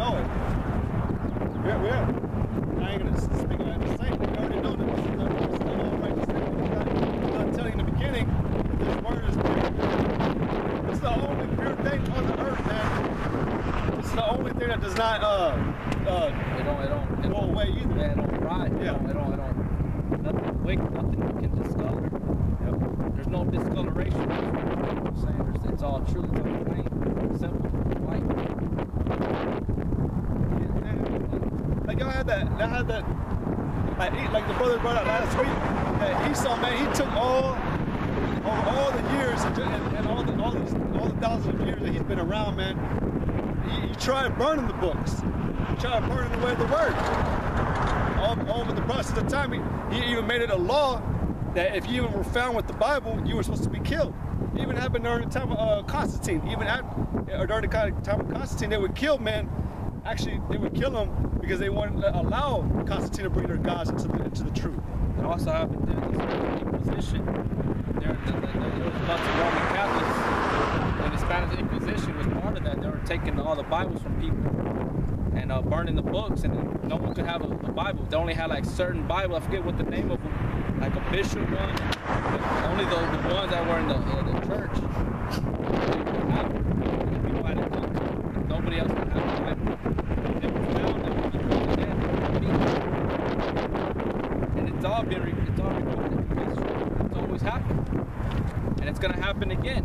know it. Yeah. I ain't gonna speak on the same. We already know that this is the whole righteous thing. I'm not telling you in the beginning that this word is pure. It's the only pure thing on the earth, man. It's the only thing that does not it go away either. Yeah, it don't rot. Yeah. It don't nothing wicked, nothing you can discolor. Yep. There's no discoloration. You know what I'm saying? It's all true, it's all plain, simple, white. Like y'all had that, like the brother brought out last week, that Esau, man, he took over all the years and all the thousands of years that he's been around, man. He tried burning the books. He tried burning away the word. All over the process of time, he even made it a law that if you even were found with the Bible, you were supposed to be killed. It even happened during the time of Constantine. Even during the time of Constantine, they would kill men. Actually, they would kill them because they wanted to allow Constantine to bring their gods into the truth. It also happened during the Spanish Inquisition. There was a bunch of Roman Catholics, and the Spanish Inquisition was part of that. They were taking all the Bibles from people and burning the books, and no one could have a Bible. They only had like certain Bibles. I forget what the name of them, like a bishop one. Only the ones that were in the church. People had it cooked. Nobody else could have the Bible. They were found and were thrown to death. And it's all recorded. It's always happened, and it's gonna happen again.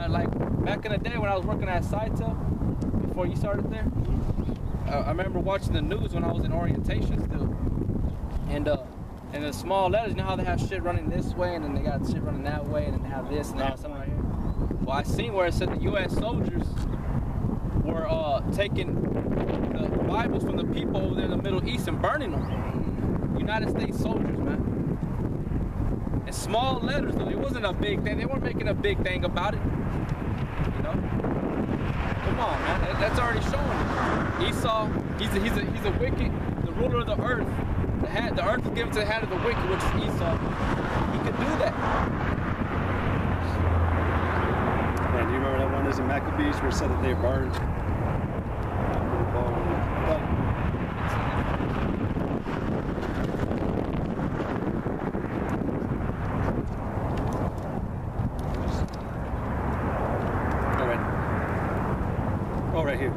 Like back in the day when I was working at Saita, before you started there. I remember watching the news when I was in orientation still, and the small letters, you know how they have shit running this way, and then they got shit running that way, and then they have this, and they have something right here. Well, I seen where it said the U.S. soldiers were taking the Bibles from the people over there in the Middle East and burning them. United States soldiers, man. And small letters, though. It wasn't a big thing. They weren't making a big thing about it. You know? Come on, man. That's already showing. Esau, he's a wicked, the ruler of the earth. The earth is given to the hand of the wicked, which is Esau. He could do that. Man, do you remember that one is in Maccabees where it said that they burned? Right here.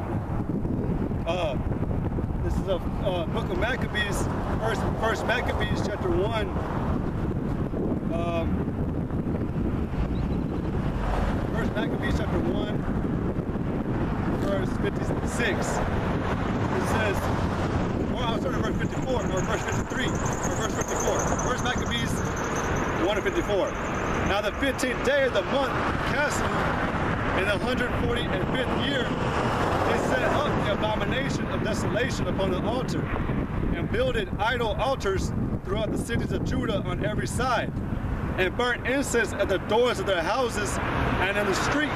This is a book of Maccabees, first Maccabees chapter 1. First Maccabees chapter 1, verse 56. It says, or I'll start at verse 54, or verse 53, or verse 54. First Maccabees 1 and 54. Now the 15th day of the month, Cassim, in the 145th year, they set up the abomination of desolation upon the altar, and builded idol altars throughout the cities of Judah on every side, and burnt incense at the doors of their houses and in the streets.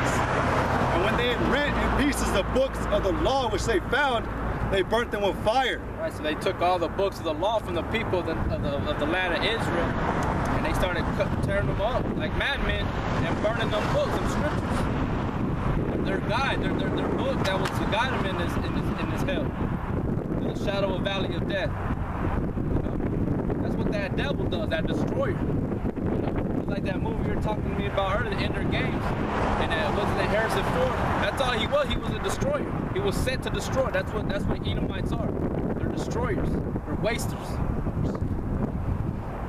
And when they had rent in pieces the books of the law which they found, they burnt them with fire. Right, so they took all the books of the law from the people of the land of Israel, and they started tearing them up like madmen and burning them books and scriptures. Their guide, their book that was to guide them in this hell, in the shadow of valley of death. You know? That's what that devil does, that destroyer. You know? It's like that movie you were talking to me about earlier, the Ender Games, and wasn't it Harrison Ford? That's all he was. He was a destroyer. He was sent to destroy. That's what Edomites are. They're destroyers. They're wasters.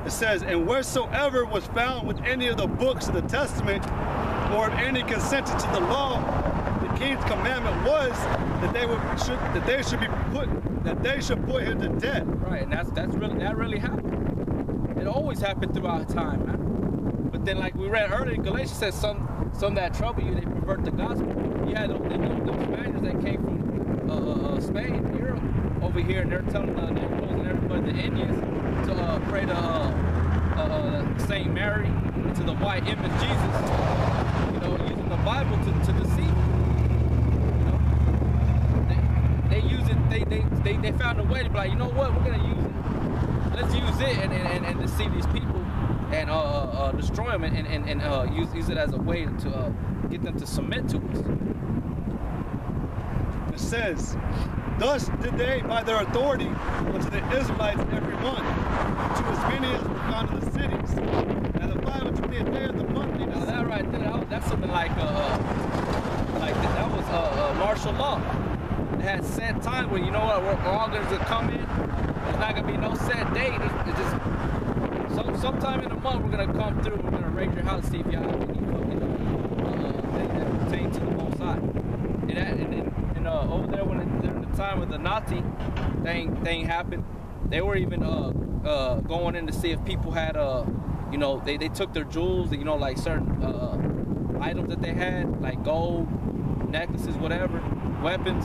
It says, and wheresoever was found with any of the books of the Testament, or if any consented to the law, the king's commandment was that they should put him to death. Right, and that really happened. It always happened throughout time, man. But then, like we read earlier, Galatians says some that trouble you, they pervert the gospel. You had those Spaniards that came from Spain, Europe, over here, and they're telling the Negroes and everybody, the Indians, to pray to Saint Mary, to the white image Jesus. You know, using the Bible to deceive. You know, they use it. They found a way to be like, you know what, we're gonna use it. Let's use it and deceive these people and destroy them and use it as a way to get them to submit to us. It says, thus did they by their authority unto the Israelites every month, to as many as were found in the cities. And the 25th day of the month. Now that right there, that's something like that was martial law. It had set time where, you know what, we're all going to come in. There's not going to be no set date. It's just sometime in the month we're going to come through. We're going to raid your house, see if you have any fucking things that pertain to the Most High. And over there during the time of the Nazi thing happened, they were even going in to see if people had you know, they took their jewels, you know, like certain items that they had, like gold, necklaces, whatever, weapons,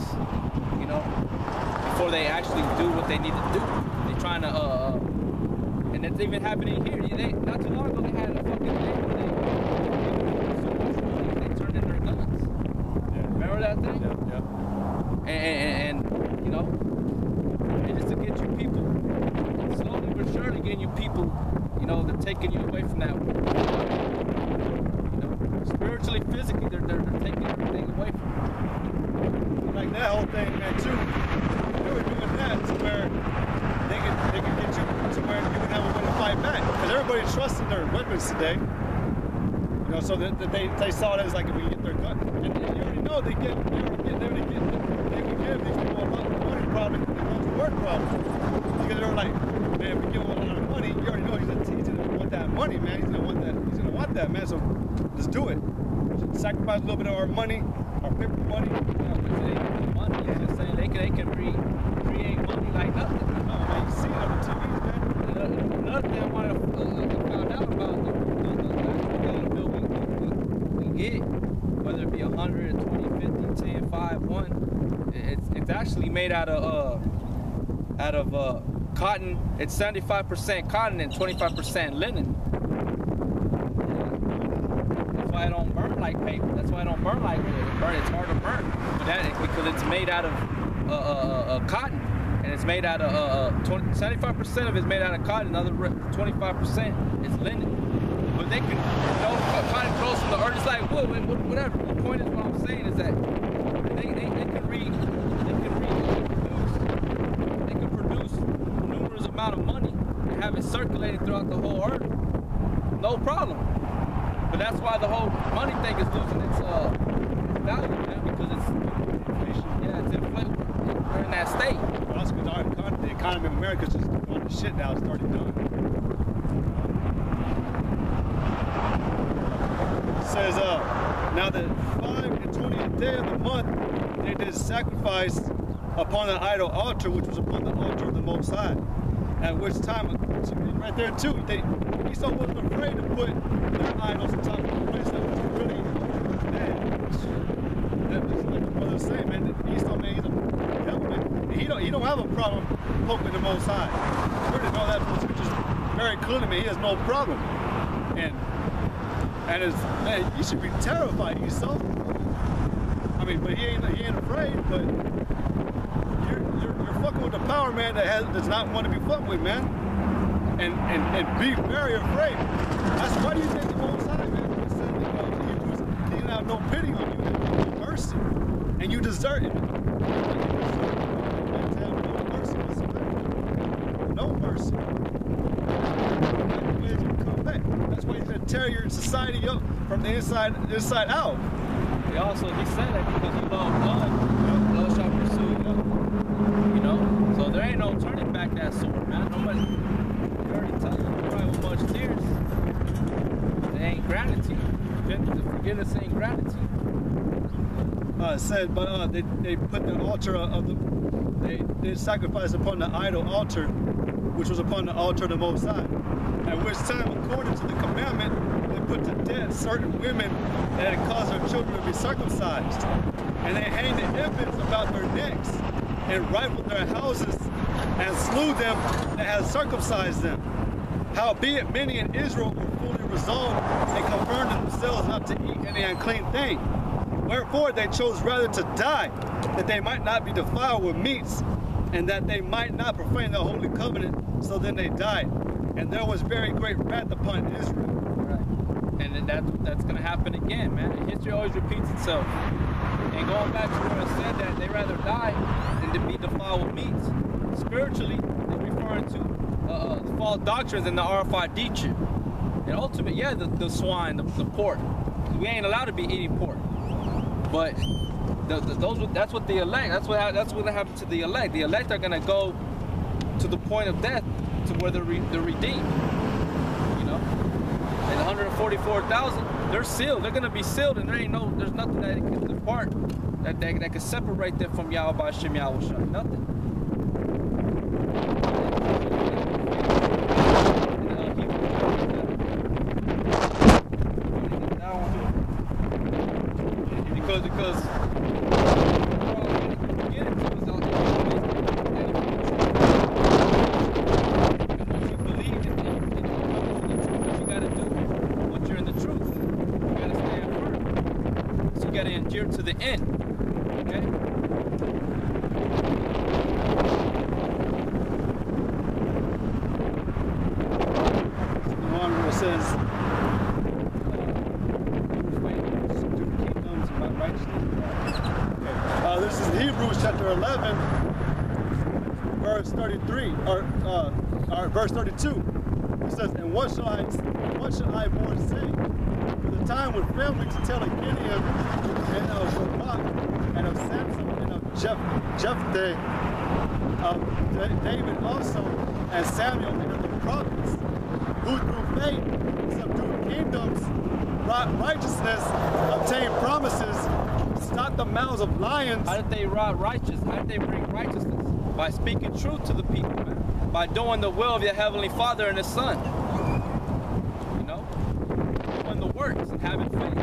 you know, before they actually do what they need to do. They're trying to, and it's even happening here. Not too long ago, they had a fucking thing where they turned in their guns. Yeah. Remember that thing? Yeah. And you know, it's just to get you people, slowly but surely getting you people, you know, they're taking you away from that. You know, spiritually, physically, they're taking everything away from you. Like that whole thing, man, too. They were doing that to where they can get you to where you can have a way to fight back. Because everybody trusts in their weapons today. You know, so that they saw it as like if we get their gun. And you already know they would give these people a lot of money probably when it comes to work problems. Because they're like, man, if we give him a lot of money, you already know he's gonna want that money, man. He's gonna want that, man. So let's do it. Sacrifice a little bit of our money, our paper money. Money, it's just saying they can create money like nothing. No, man, you see it on the TVs, man. Another thing I found out about the bill we get, whether it be 100, 20, 50, 10, 5, 1, it's actually made out of cotton. It's 75% cotton and 25% linen. That's why it don't burn like paper. That's why it don't burn like wood. It's hard to burn. Because it's made out of cotton, and it's made out of 75% of it's made out of cotton. Another 25% is linen. But they can, you know, cotton grows from the earth. It's like wood, whatever. The point is, what I'm saying is that they can produce numerous amount of money and have it circulating throughout the whole earth. No problem. But that's why the whole money thing is losing its value, man, because it's inflation. We're in that state. Well, that's because the economy of America is just on the shit now. It's already done. It says, now the 5 and 20th day of the month, they did sacrifice upon an idol altar, which was upon the altar of the Most High. At which time, right there too, Esau wasn't afraid to put their idols on top of the place that was really bad. That was like the brother was saying, man. Esau, man, he's a devil, man. He don't have a problem poking the Most High. We already know that from the scriptures very clearly, man. He has no problem. And it's, man, you should be terrified, Esau. I mean, but he ain't afraid, but you're fucking with the power, man, does not want to be fucked with, man. And be very afraid. That's why do you think the Most High, man? He said that he didn't have no pity on you, no mercy, and you deserve it. No mercy. That's why he's gonna tear your society up from the inside out. He said that because he loved blood. Blood shall pursue. You know, so there ain't no turning back that sword, man. Nobody. You already tell you, cry with much tears. They ain't gratitude. Forgiveness ain't gratitude. It said, but they put the altar they did sacrifice upon the idol altar, which was upon the altar of the Most High. At which time, according to the commandment, they put to death certain women that had caused their children to be circumcised. And they hanged the infants about their necks and rifled their houses and slew them that had circumcised them. Howbeit many in Israel were fully resolved and confirmed themselves not to eat any unclean thing. Wherefore they chose rather to die, that they might not be defiled with meats, and that they might not profane the holy covenant. So then they died. And there was very great wrath upon Israel. Right. And then that's going to happen again, man. History always repeats itself. And going going back to where I said that they rather die than to be defiled with meats. Spiritually, they're referring to false doctrines in the RFID chip. And ultimately, yeah, the swine, the pork. We ain't allowed to be eating pork. But that's what the elect. That's what happened to the elect. The elect are gonna go to the point of death, to where they're redeemed. You know, and 144,000, they're sealed. They're gonna be sealed, and there's nothing that can depart, that can separate them from Yahweh Hashem Yahweh Shai. Nothing. Because to the end, okay? The one where it says, kingdoms and righteousness. Okay. This is Hebrews chapter 11, verse 33, or verse 32. It says, "And what shall I more say? For the time when families tell of Gideon, and of Barak, and of Samson, and of Jephthah, of David also, and Samuel, and of the prophets, who through faith subdued kingdoms, wrought righteousness, obtained promises, stopped the mouths of lions." How did they wrought righteousness? How did they bring righteousness? By speaking truth to the people, man. By doing the will of your Heavenly Father and His Son. You know? Doing the works and having faith.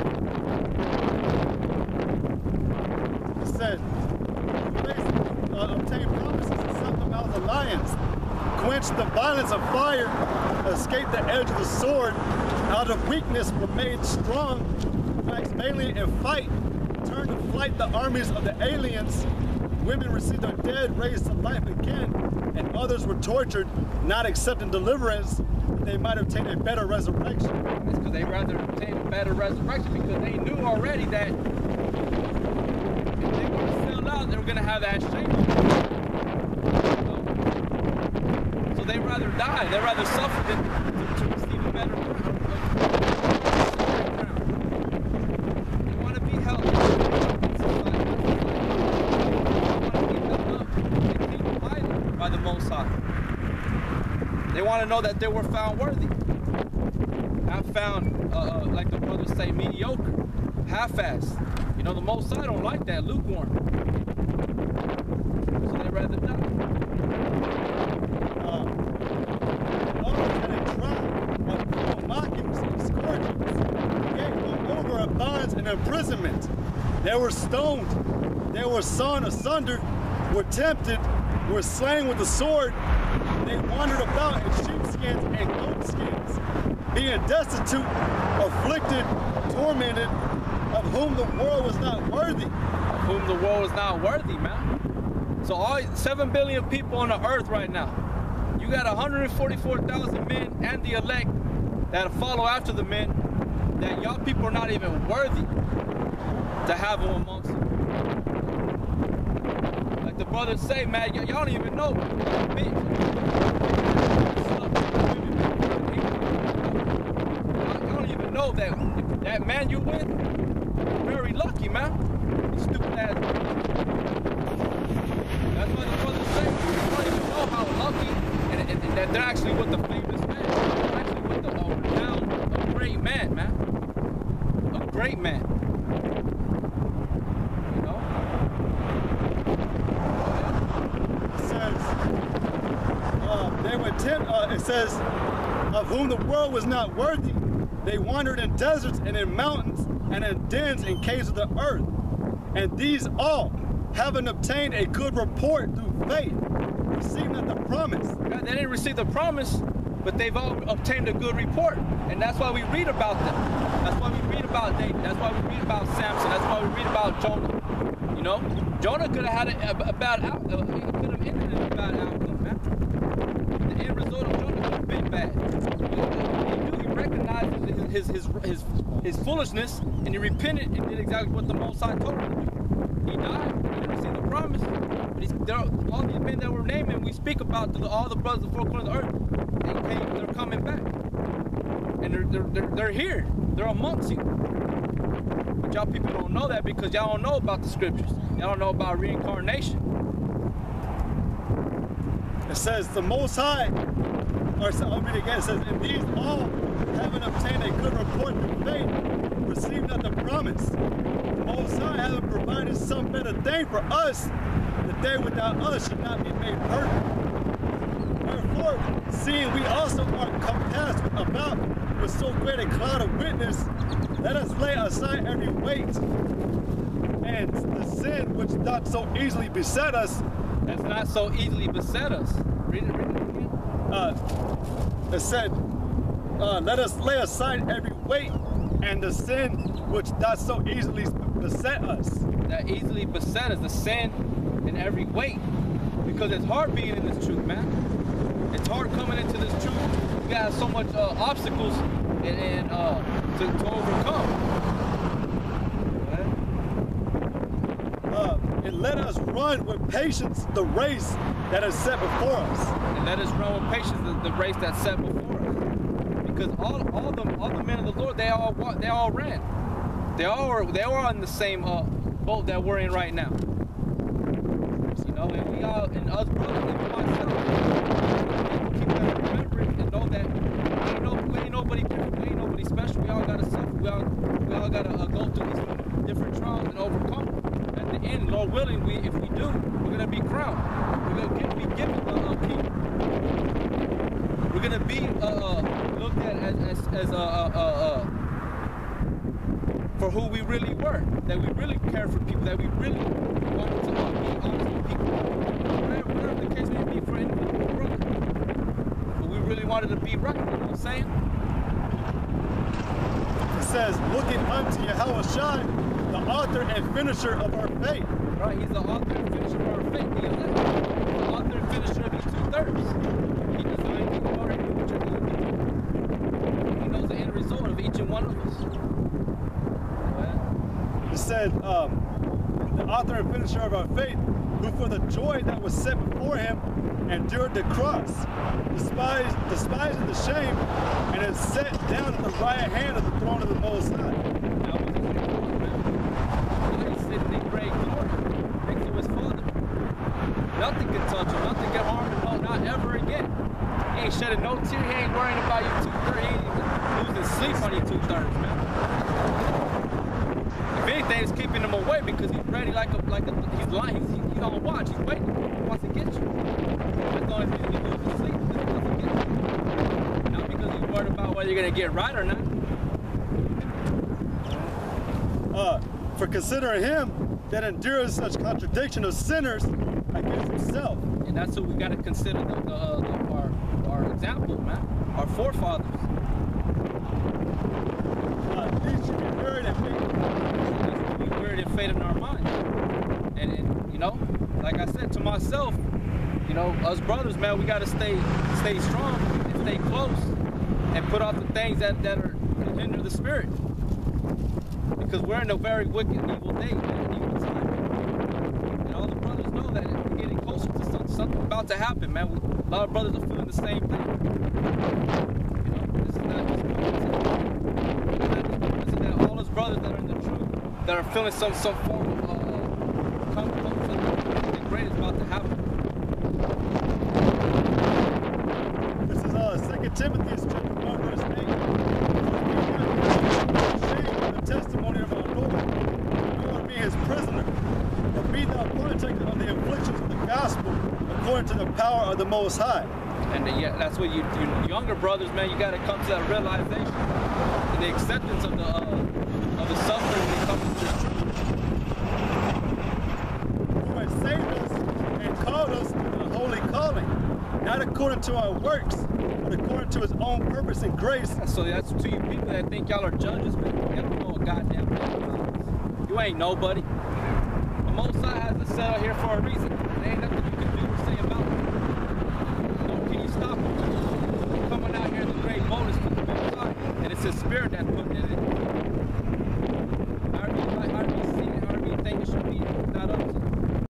Said, obtain promises and stop the mouths of lions, quench the violence of fire, escape the edge of the sword, out of weakness were made strong, waxed valiant in fight, turned to flight the armies of the aliens, women received their dead raised to life again, and others were tortured, not accepting deliverance, that they might obtain a better resurrection. It's because they rather obtain a better resurrection, because they knew already that they were going to have that shame. So they rather die. They rather suffer than to receive a better ground. They want to be held up. They want to be held up and keep highly by the Most High. They want to know that they were found worthy. Not found, like the brothers say, mediocre, half-assed. You know, the Most High don't like that, lukewarm. So they rather die. Others had a trial of cruel mockings and scourgings, yet were over of bonds and imprisonment. They were stoned, they were sawn asunder, were tempted, were slain with the sword. They wandered about in sheepskins and goatskins, being destitute, afflicted, tormented, of whom the world was not worthy. Of whom the world is not worthy, man. So all 7 billion people on the earth right now, you got 144,000 men and the elect that follow after the men, that y'all people are not even worthy to have them amongst them. Like the brothers say, man, y'all don't even know. Y'all don't even know that man you with, very lucky, man. You stupid ass. That's why the brothers say, you don't even know how lucky, and that they're actually with the famous man. They're actually with the renowned, a great man, man. A great man. You know? It says, of whom the world was not worthy. They wandered in deserts and in mountains and in dens and caves of the earth. And these all, having obtained a good report through faith, received not the promise. God, they didn't receive the promise, but they've all obtained a good report. And that's why we read about them. That's why we read about David. That's why we read about Samson. That's why we read about Jonah. You know? Jonah could have had a bad outcome. He could have ended in a bad outcome, man. The end result of Jonah could have been bad. He recognized his foolishness, and he repented and did exactly what the Most High told him to do. He all these men that we're naming, we speak about all the brothers of the four corners of the earth. They're coming back, and they're here. They're amongst you. But y'all people don't know that because y'all don't know about the scriptures. Y'all don't know about reincarnation. It says the Most High, or I'll read it again. It says, "And these all, having obtained a good report through faith, received not the promise. The Most High having provided some better thing for us, that they without us should not be made perfect. Wherefore, seeing we also are compassed about with so great a cloud of witness, let us lay aside every weight and the sin which doth so easily beset us." That's not so easily beset us. Read it again. It said, let us lay aside every weight and the sin which doth so easily beset us. That easily beset us, the sin and every weight. Because it's hard being in this truth, man. It's hard coming into this truth. You got so much obstacles and to overcome. And let us run with patience the race that is set before us. And let us run with patience the race that's set before us. Because all the men of the Lord, they all ran. They all were on the same boat that we're in right now. You know, and we all, and us brothers, even myself, keep that remembering and know that we ain't nobody different, we ain't nobody special. We all gotta suffer. We all gotta go through these different trials and overcome them. At the end, Lord willing, if we do, we're gonna be crowned. We're gonna be given the key. We're gonna be looked at as for who we really were. That we really cared for people. That we really wanted to be honest with people. Whatever the case may be for individual brother. But we really wanted to be right. You know what I'm saying? It says, looking unto Yahweh Shai, the author and finisher of our faith. Right, he's the author and finisher of our faith, the elect. The author and finisher of these 2/3. He designed the glory which are going to be. He knows the end result of each and one of us. It said, the author and finisher of our faith, who for the joy that was set before him endured the cross, despising the shame, and is set down at the right hand of the throne of the Most High. Nothing can touch him, nothing can harm him, no, not ever again. He ain't shedding no tear, he ain't worrying about you 2/3, he ain't even losing sleep on you 2/3, man. If anything, it's keeping him away because he's ready he's lying, he's on watch, he's waiting, he wants to get you. That's the only reason he loses sleep, because he wants to get you. Not because he's worried about whether you're going to get right or not. For considering him that endures such contradiction of sinners against himself. And that's what we got to consider our example, man. Our forefathers. These should be buried in faith. We buried in faith in our minds. And you know, like I said to myself, you know, us brothers, man, we got to stay strong and stay close and put off the things that hinder the spirit. Because we're in a very wicked, evil day, man, evil time. And all the brothers know that we're getting closer to something about to happen, man. A lot of brothers are feeling the same thing. You know, this is not just this is that all us brothers that are in the truth, that are feeling some form of comfort, something great is about to happen. This is 2 Timothy chapter 1, verse 8. Testimony of our Lord, nor be his prisoner, but be thou partaker of the afflictions of the gospel according to the power of the Most High. And yeah, that's what you younger brothers, man, you got to come to that realization and the acceptance of the suffering that comes with this truth. Who has saved us and called us to the holy calling, not according to our works, but according to his own purpose and grace. So that's to you people that think y'all are judges, man. Y'all don't know a goddamn thing. You ain't nobody. The Most High has us set out here for a reason. It ain't nothing